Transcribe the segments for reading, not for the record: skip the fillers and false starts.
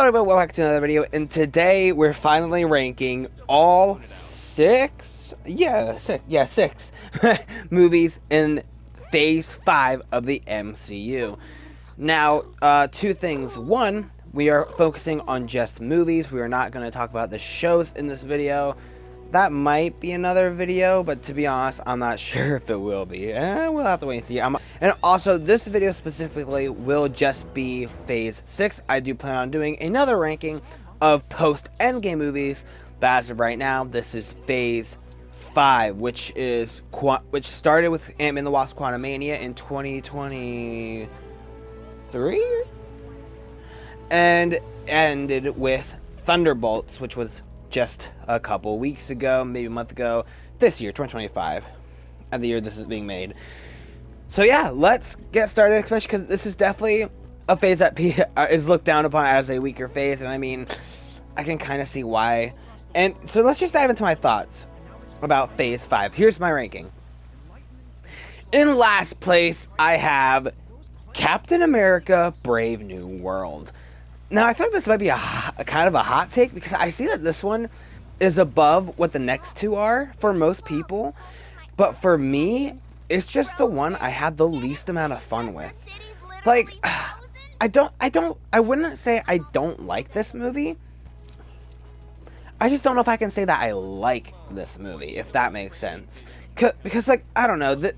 Hello everybody, welcome back to another video, and today we're finally ranking all six movies in Phase 5 of the MCU. Now, two things. One, we are focusing on just movies. We are not going to talk about the shows in this video. That might be another video, but to be honest, I'm not sure if it will be. We'll have to wait and see. And also, this video specifically will just be Phase 6. I do plan on doing another ranking of post-Endgame movies, but as of right now, this is Phase 5, which started with Ant-Man and the Wasp: Quantumania in 2023, and ended with Thunderbolts, which was just a couple weeks ago, maybe a month ago, this year, 2025, and the year this is being made. So yeah, let's get started, especially because this is definitely a phase that is looked down upon as a weaker phase, and I mean, I can kind of see why. And so let's just dive into my thoughts about Phase 5. Here's my ranking. In last place, I have Captain America: Brave New World. Now, I think this might be a kind of a hot take, because I see that this one is above what the next two are for most people. But for me, it's just the one I had the least amount of fun with. Like, I wouldn't say I don't like this movie. I just don't know if I can say that I like this movie, if that makes sense. Because like, I don't know, the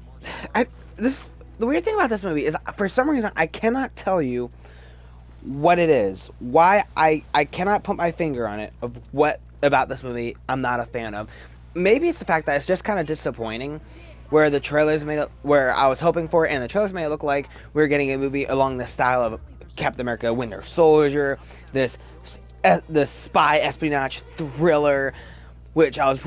weird thing about this movie is, for some reason, I cannot tell you what it is, why I cannot put my finger on it, of what about this movie I'm not a fan of. Maybe it's the fact that it's just kind of disappointing, where the trailers made it, where I was hoping for it, and the trailers made it look like we were getting a movie along the style of Captain America: Winter Soldier, this spy espionage thriller, which is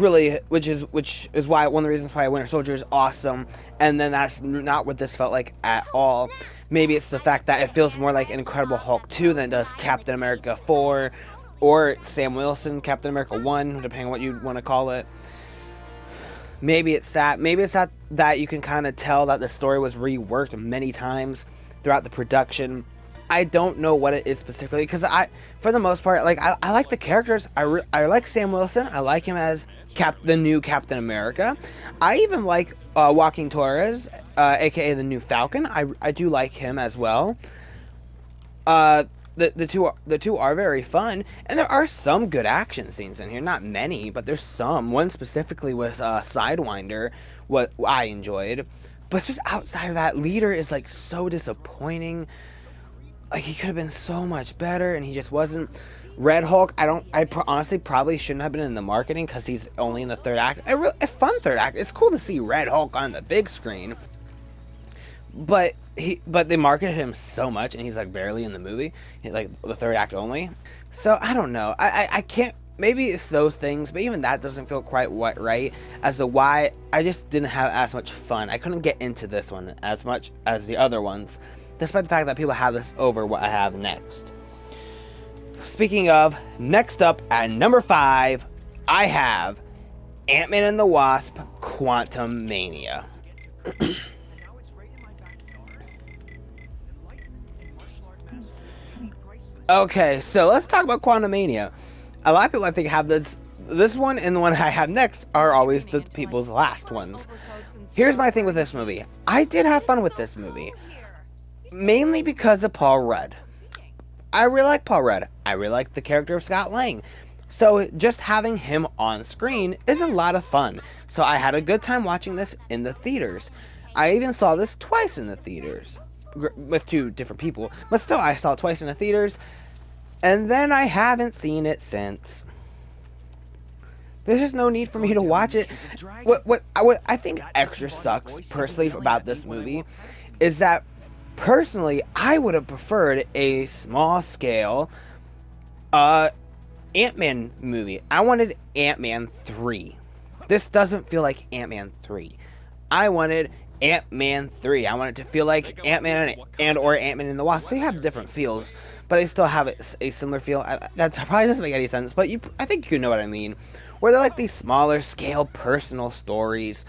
why one of the reasons why Winter Soldier is awesome, and then that's not what this felt like at all. Maybe it's the fact that it feels more like Incredible Hulk 2 than it does Captain America 4, or Sam Wilson Captain America 1, depending on what you want to call it. Maybe it's that. Maybe it's that you can kind of tell that the story was reworked many times throughout the production. I don't know what it is specifically, because for the most part, like, I like the characters. I like Sam Wilson. I like him as the new Captain America. I even like Joaquin Torres, aka the new Falcon. I do like him as well. The two are very fun, and there are some good action scenes in here. Not many, but there's some. One specifically with Sidewinder, what I enjoyed. But just outside of that, Leader is like so disappointing. Like, he could have been so much better, and he just wasn't. Red Hulk, honestly probably shouldn't have been in the marketing, because he's only in the third act. A fun third act. It's cool to see Red Hulk on the big screen, but they marketed him so much, and he's like barely in the movie, like the third act only. So I don't know. I can't. Maybe it's those things, but even that doesn't feel quite right as to why I just didn't have as much fun. I couldn't get into this one as much as the other ones, despite the fact that people have this over what I have next. Speaking of, next up at number 5, I have Ant-Man and the Wasp: Quantumania. Okay, so let's talk about Quantumania. A lot of people, I think, have this one and the one I have next are always the people's last ones. Here's my thing with this movie. I did have fun with this movie, mainly because of Paul Rudd. I really like Paul Rudd. I really like the character of Scott Lang. So just having him on screen is a lot of fun. So I had a good time watching this in the theaters. I even saw this twice in the theaters with two different people, but still, I saw it twice in the theaters, and then I haven't seen it since. There's just no need for me to watch it. What I think extra sucks personally about this movie is that, personally, I would have preferred a small scale Ant-Man movie. I wanted Ant-Man 3. This doesn't feel like Ant-Man 3. I wanted Ant-Man 3. I want it to feel like Ant-Man or Ant-Man and the Wasp. They have different feels, but they still have a similar feel. That probably doesn't make any sense, but I think you know what I mean. Where they're like these smaller scale personal stories.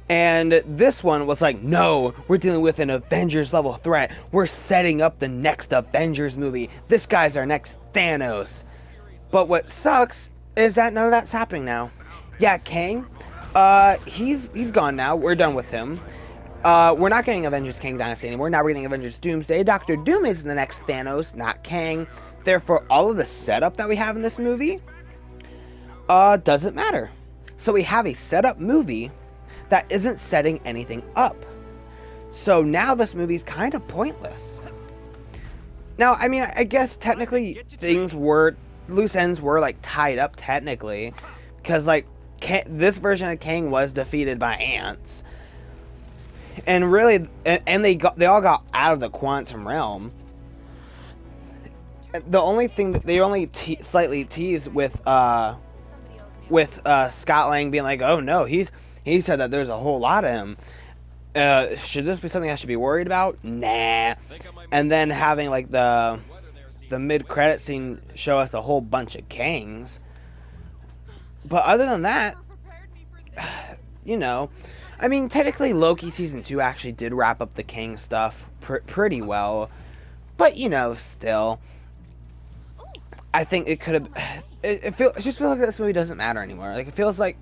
And this one was like, no, we're dealing with an Avengers level threat. We're setting up the next Avengers movie. This guy's our next Thanos. But what sucks is that none of that's happening now. Yeah, Kang, he's gone now. We're done with him. We're not getting Avengers Kang Dynasty anymore. Now we're getting Avengers Doomsday. Doctor Doom is the next Thanos, not Kang. Therefore, all of the setup that we have in this movie, doesn't matter. So we have a setup movie that isn't setting anything up. So now this movie's kind of pointless. Now, I mean, I guess technically loose ends were like tied up technically, because like this version of Kang was defeated by ants, and really, and they all got out of the quantum realm. The only thing that they only slightly teased with Scott Lang being like, oh no, he said that there's a whole lot of him. Should this be something I should be worried about? Nah. And then having like the mid-credit scene show us a whole bunch of Kangs. But other than that, you know, I mean, technically Loki Season 2 actually did wrap up the Kang stuff pretty well. But, you know, still, I think it could have... It just feels like this movie doesn't matter anymore. Like, it feels like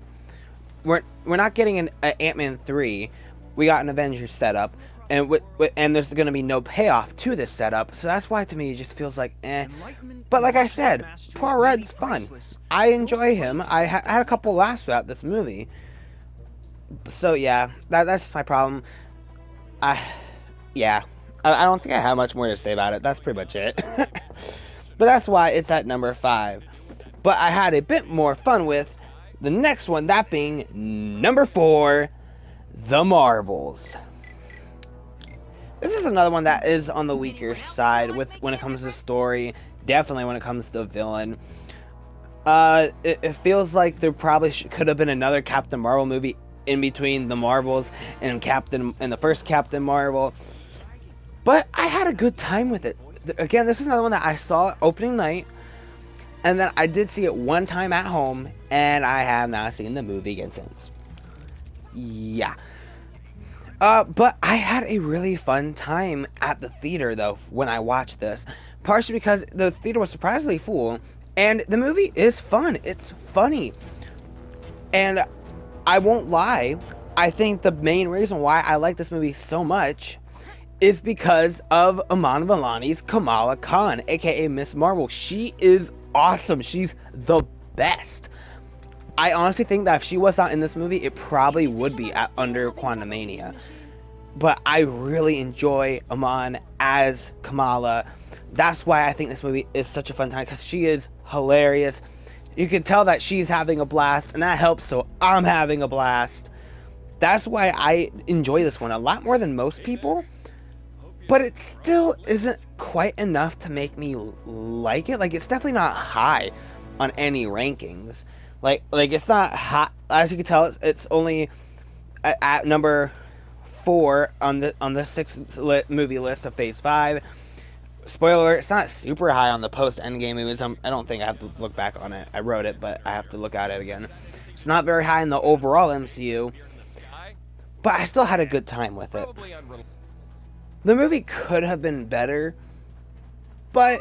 we're not getting an Ant-Man 3. We got an Avengers setup. And there's going to be no payoff to this setup. So that's why, to me, it just feels like, eh. But like I said, Paul Rudd's fun. I enjoy him. I had a couple laughs throughout this movie. So, yeah, that's just my problem. Yeah. I don't think I have much more to say about it. That's pretty much it. But that's why it's at number 5. But I had a bit more fun with the next one, that being number 4, The Marvels. This is another one that is on the weaker side when it comes to story. Definitely when it comes to villain. It feels like there probably could have been another Captain Marvel movie in between The Marvels and the first Captain Marvel. But I had a good time with it. Again, this is another one that I saw opening night, and then I did see it one time at home, and I have not seen the movie again since. Yeah. But I had a really fun time at the theater, though, when I watched this. Partially because the theater was surprisingly full, and the movie is fun. It's funny. And I won't lie, I think the main reason why I like this movie so much is because of Iman Vellani's Kamala Khan, aka Miss Marvel. She is awesome. She's the best. I honestly think that if she was not in this movie, it probably would be under Quantumania. But I really enjoy Iman as Kamala. That's why I think this movie is such a fun time, because she is hilarious. You can tell that she's having a blast, and that helps, so I'm having a blast. That's why I enjoy this one a lot more than most people. But it still isn't quite enough to make me like it. Like, it's definitely not high on any rankings. Like it's not hot. As you can tell, it's only at number 4 on the 6th movie list of Phase 5. Spoiler: it's not super high on the post Endgame movies. I don't think I have to look back on it. I wrote it, but I have to look at it again. It's not very high in the overall MCU, but I still had a good time with it. The movie could have been better, but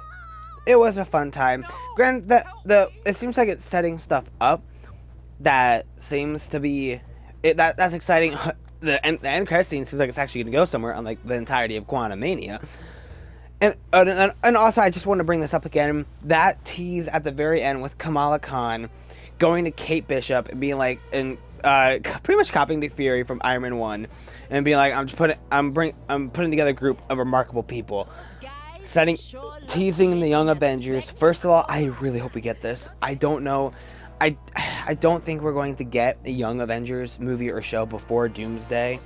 it was a fun time. Granted, it seems like it's setting stuff up that seems to be that's exciting. The end credit scene seems like it's actually going to go somewhere, unlike the entirety of Quantumania. And also, I just want to bring this up again. That tease at the very end with Kamala Khan going to Kate Bishop and being like, and pretty much copying Nick Fury from Iron Man 1, and being like, I'm putting together a group of remarkable people. Teasing the Young Avengers. First of all, I really hope we get this. I don't know. I don't think we're going to get a Young Avengers movie or show before Doomsday.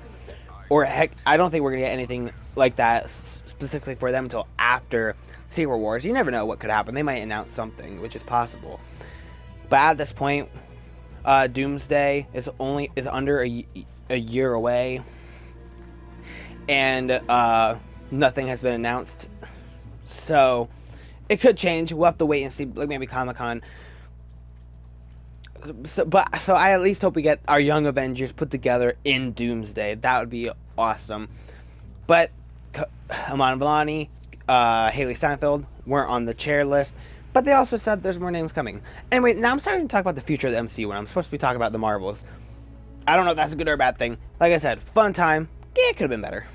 Or heck, I don't think we're going to get anything like that specifically for them until after Secret Wars. You never know what could happen. They might announce something, which is possible. But at this point, Doomsday is under a year away. And nothing has been announced. So it could change. We'll have to wait and see, like maybe Comic-Con. So I at least hope we get our Young Avengers put together in Doomsday. That would be awesome. But Iman Vellani, Haley Steinfeld weren't on the chair list. But they also said there's more names coming. Anyway, now I'm starting to talk about the future of the MCU when I'm supposed to be talking about the Marvels. I don't know if that's a good or a bad thing. Like I said, fun time. Yeah, it could have been better.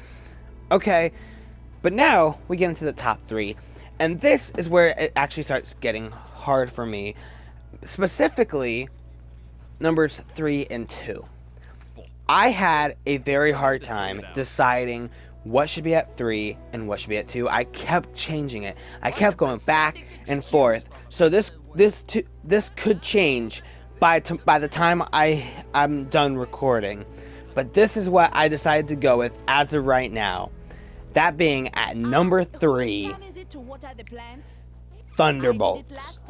Okay, but now we get into the top 3. And this is where it actually starts getting hard for me. Specifically, numbers 3 and 2. I had a very hard time deciding what should be at 3 and what should be at 2. I kept changing it. I kept going back and forth. So this could change by the time I'm done recording. But this is what I decided to go with as of right now. That being at number 3, Thunderbolts.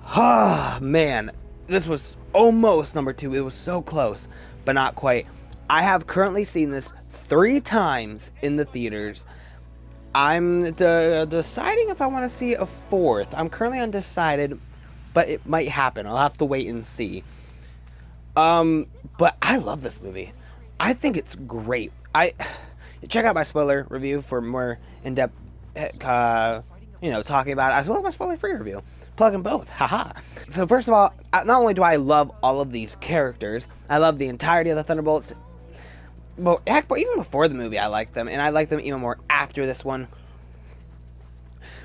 Ah, man. This was almost number 2. It was so close, but not quite. I have currently seen this 3 times in the theaters. I'm deciding if I want to see a 4th. I'm currently undecided, but it might happen. I'll have to wait and see. But I love this movie. I think it's great. Check out my spoiler review for more in-depth, talking about it, as well as my spoiler-free review. Plug them both, haha. So first of all, not only do I love all of these characters, I love the entirety of the Thunderbolts. But heck, even before the movie, I liked them, and I like them even more after this one.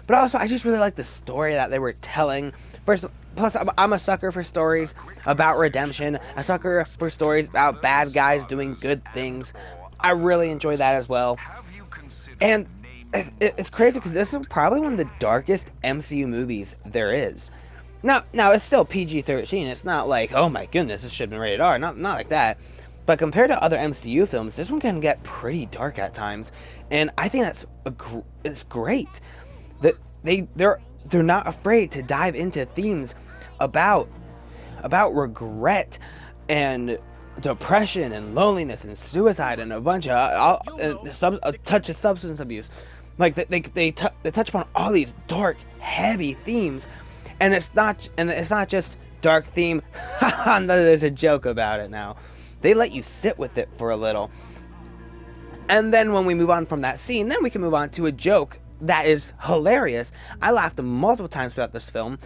But also, I just really like the story that they were telling. Plus, I'm a sucker for stories about redemption. A sucker for stories about bad guys doing good things. I really enjoy that as well. And it's crazy because this is probably one of the darkest MCU movies there is. Now it's still PG-13. It's not like, oh my goodness, this should have been rated R. Not like that. But compared to other MCU films, this one can get pretty dark at times, and I think it's great that they're not afraid to dive into themes about regret and depression and loneliness and suicide and a bunch of a touch of substance abuse. Like they touch upon all these dark, heavy themes, and it's not just dark theme. There's a joke about it now. They let you sit with it for a little. And then when we move on from that scene, then we can move on to a joke that is hilarious. I laughed multiple times throughout this film.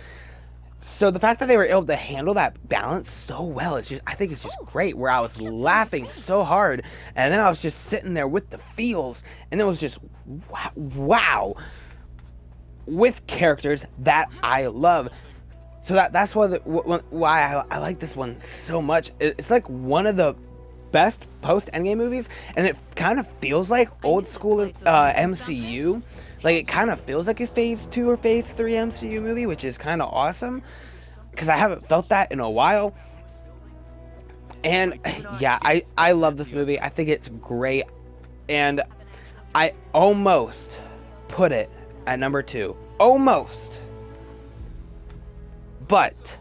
So the fact that they were able to handle that balance so well, I think it's just great, where I was laughing so hard, and then I was just sitting there with the feels, and it was just, wow. With characters that I love. So that's why I like this one so much. It's like one of the best post-Endgame movies, and it kind of feels like old school MCU. Like, it kind of feels like a Phase 2 or Phase 3 MCU movie, which is kind of awesome, because I haven't felt that in a while. And yeah, I love this movie. I think it's great, and I almost put it at number 2. Almost. But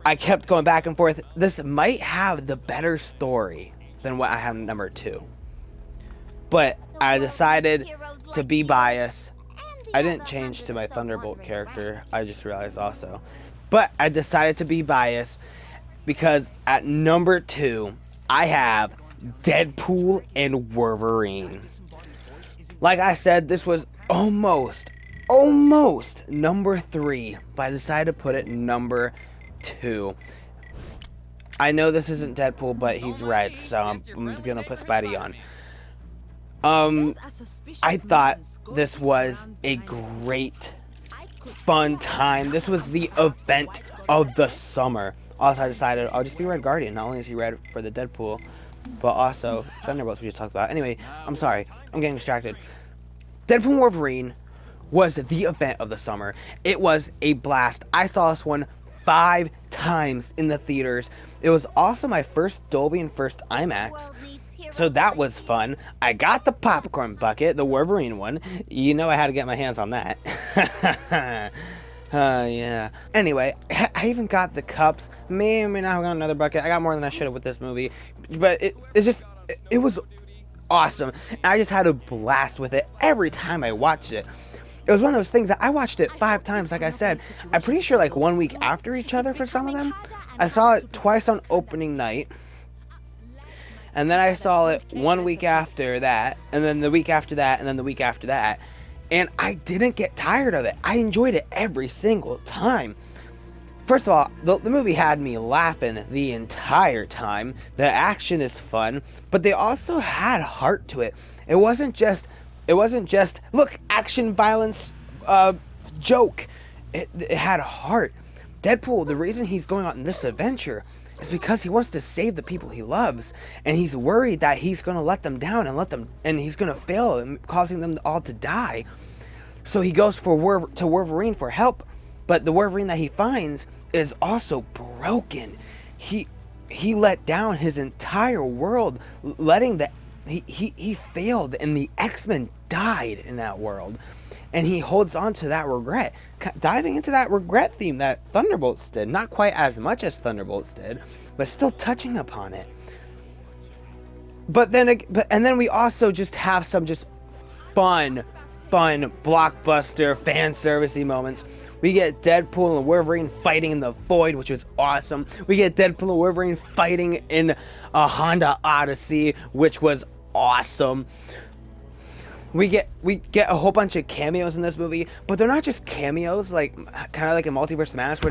I kept going back and forth. This might have the better story than what I have in number 2. But I decided to be biased. I didn't change to my Thunderbolt character. I just realized also. But I decided to be biased because at number 2, I have Deadpool and Wolverine. Like I said, this was almost number 3, but I decided to put it number 2. I know this isn't Deadpool, but he's red, so I'm gonna put Spidey on. I thought this was a great, fun time. This was the event of the summer. Also, I decided I'll just be Red Guardian. Not only is he red for the Deadpool, but also Thunderbolts we just talked about. Anyway, I'm sorry. I'm getting distracted. Deadpool and Wolverine was the event of the summer. It was a blast. I saw this one 5 times in the theaters. It was also my first Dolby and first IMAX, so that was fun. I got the popcorn bucket, the Wolverine one. You know I had to get my hands on that. Yeah. Anyway, I even got the cups. May or may not have got another bucket. I got more than I should have with this movie, but it was awesome. I just had a blast with it every time I watched it. it was one of those things that I watched it 5 times. Like I said, I'm pretty sure like 1 week after each other for some of them. I saw it twice on opening night, and then I saw it 1 week after that, and then the week after that, and then the week after that, and I didn't get tired of it. I enjoyed it every single time. First of all, the movie had me laughing the entire time. The action is fun, but they also had heart to it. It wasn't just look, action, violence, joke. It had heart. Deadpool, the reason he's going on this adventure is because he wants to save the people he loves, and he's worried that he's going to let them down and he's going to fail and causing them all to die. So he goes to Wolverine for help, but the Wolverine that he finds is also broken. He let down his entire world, he failed, and the X-Men died in that world, and he holds on to that regret, diving into that regret theme that Thunderbolts did. Not quite as much as Thunderbolts did, but still touching upon it. But then we also just have some just fun blockbuster fan servicey moments. We get Deadpool and Wolverine fighting in the void, which was awesome. We get Deadpool and Wolverine fighting in a Honda Odyssey, which was awesome. We get a whole bunch of cameos in this movie, but they're not just cameos, like kind of like in Multiverse of Madness, where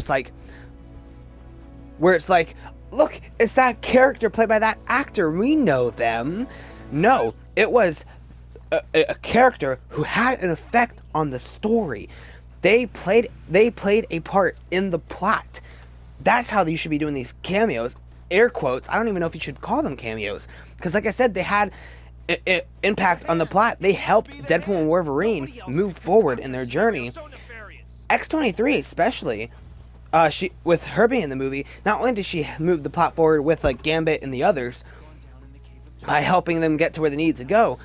it's like, look, it's that character played by that actor. We know them. No, it was a character who had an effect on the story. They played a part in the plot. That's how you should be doing these cameos. Air quotes. I don't even know if you should call them cameos, because like I said, they had an impact on the plot. They helped Deadpool and Wolverine move forward in their journey. X-23 especially, she, with her being in the movie, not only did she move the plot forward with like Gambit and the others by helping them get to where they need to go,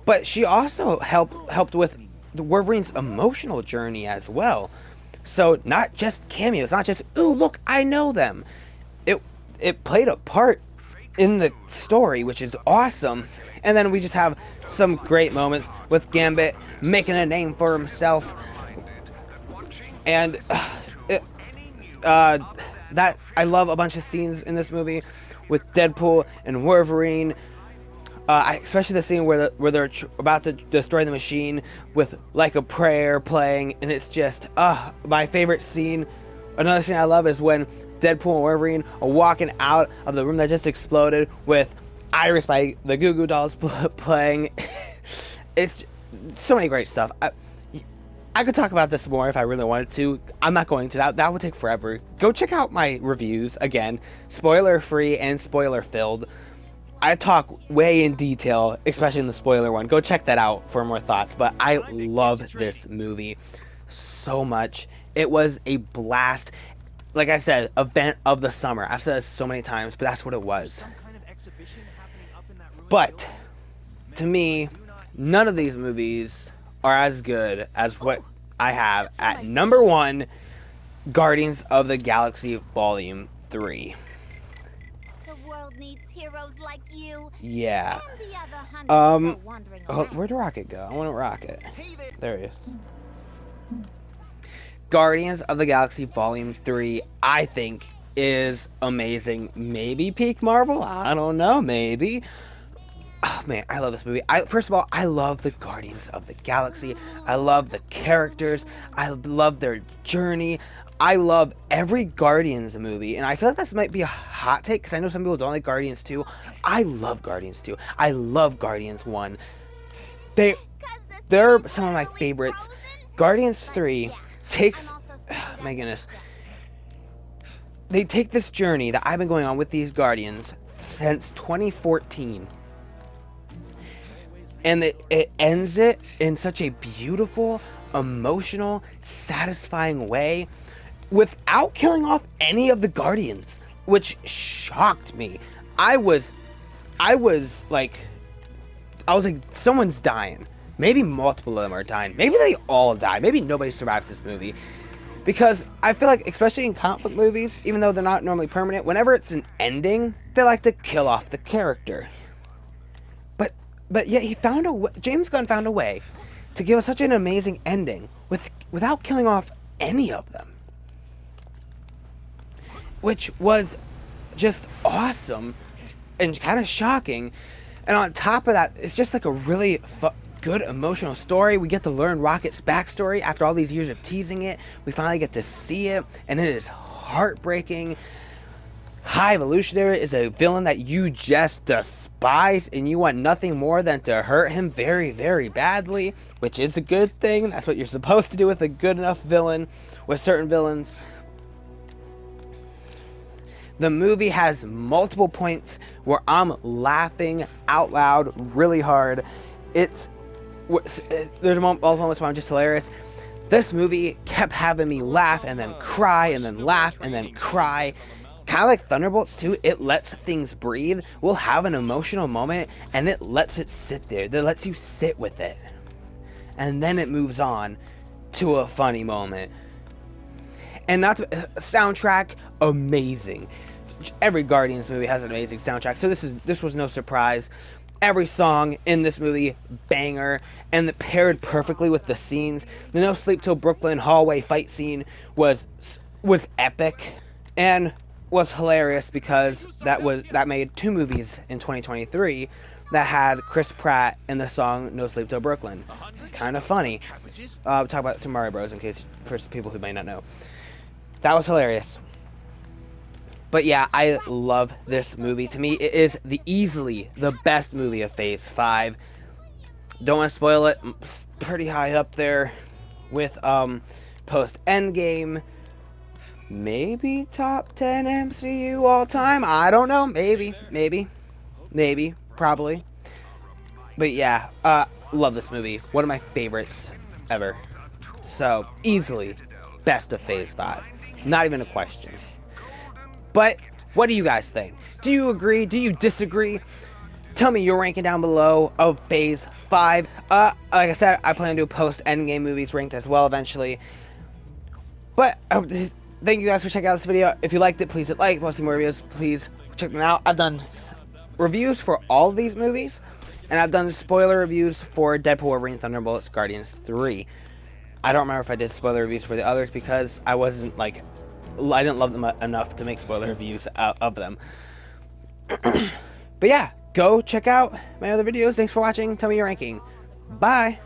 but she also helped with the Wolverine's emotional journey as well. So not just cameos, not just, ooh, look, I know them. It played a part in the story, which is awesome. And then we just have some great moments with Gambit making a name for himself. And that I love a bunch of scenes in this movie with Deadpool and Wolverine. Especially the scene where they're about to destroy the machine with Like a Prayer playing, and it's just my favorite scene. Another scene I love is when Deadpool and Wolverine are walking out of the room that just exploded with Iris by the Goo Goo Dolls playing. It's so many great stuff. I could talk about this more if I really wanted to. I'm not going to. That would take forever. Go check out my reviews. Again, spoiler free and spoiler filled. I talk way in detail, especially in the spoiler one. Go check that out for more thoughts. But I love this movie so much. It was a blast. Like I said, event of the summer. I've said this so many times, but that's what it was. But to me, none of these movies are as good as what I have at number 1, Guardians of the Galaxy Volume 3. Needs heroes like you. Yeah. Where'd Rocket go? I want to Rocket. There he is. Guardians of the Galaxy Volume 3, I think, is amazing. Maybe peak Marvel? I don't know. Maybe. Oh, man, I love this movie. First of all, I love the Guardians of the Galaxy. I love the characters. I love their journey. I love every Guardians movie, and I feel like this might be a hot take, because I know some people don't like Guardians 2. I love Guardians 2. I love Guardians 1. They're some of my favorites. Guardians 3 takes... my goodness. They take this journey that I've been going on with these Guardians since 2014. And it ends it in such a beautiful, emotional, satisfying way, without killing off any of the Guardians, which shocked me. I was like, someone's dying. Maybe multiple of them are dying. Maybe they all die. Maybe nobody survives this movie. Because I feel like, especially in comic book movies, even though they're not normally permanent, whenever it's an ending, they like to kill off the character. But yet James Gunn found a way to give us such an amazing ending without killing off any of them, which was just awesome and kind of shocking. And on top of that, it's just like a really good emotional story. We get to learn Rocket's backstory after all these years of teasing it. We finally get to see it, and it is heartbreaking. High Evolutionary is a villain that you just despise, and you want nothing more than to hurt him very, very badly, which is a good thing. That's what you're supposed to do with a good enough villain, with certain villains. The movie has multiple points where I'm laughing out loud really hard. There's multiple moments where I'm just hilarious. This movie kept having me laugh and then cry and then laugh and then cry. Kind of like Thunderbolts too, it lets things breathe. We'll have an emotional moment and it lets it sit there. It lets you sit with it. And then it moves on to a funny moment. And not to, soundtrack, amazing. Every Guardians movie has an amazing soundtrack, so this was no surprise. Every song in this movie, banger, and it paired perfectly with the scenes. The No Sleep Till Brooklyn hallway fight scene was epic, and was hilarious because that made 2 movies in 2023 that had Chris Pratt in the song No Sleep Till Brooklyn. Kind of funny. Talk about Super Mario Bros. In case for people who may not know. That was hilarious. But yeah, I love this movie. To me, it is easily the best movie of Phase 5. Don't want to spoil it. It's pretty high up there with post Endgame. Maybe top 10 MCU all time. I don't know. Maybe, probably. But yeah, love this movie. One of my favorites ever. So easily best of Phase 5. Not even a question. But what do you guys think? Do you agree? Do you disagree? Tell me your ranking down below of Phase 5. Like I said, I plan to do post Endgame movies ranked as well eventually. But thank you guys for checking out this video. If you liked it, please hit like. Posting more reviews, please check them out. I've done reviews for all of these movies, and I've done spoiler reviews for Deadpool, Wolverine, Thunderbolts, Guardians 3. I don't remember if I did spoiler reviews for the others because I didn't love them enough to make spoiler reviews of them. But yeah, go check out my other videos. Thanks for watching. Tell me your ranking. Bye.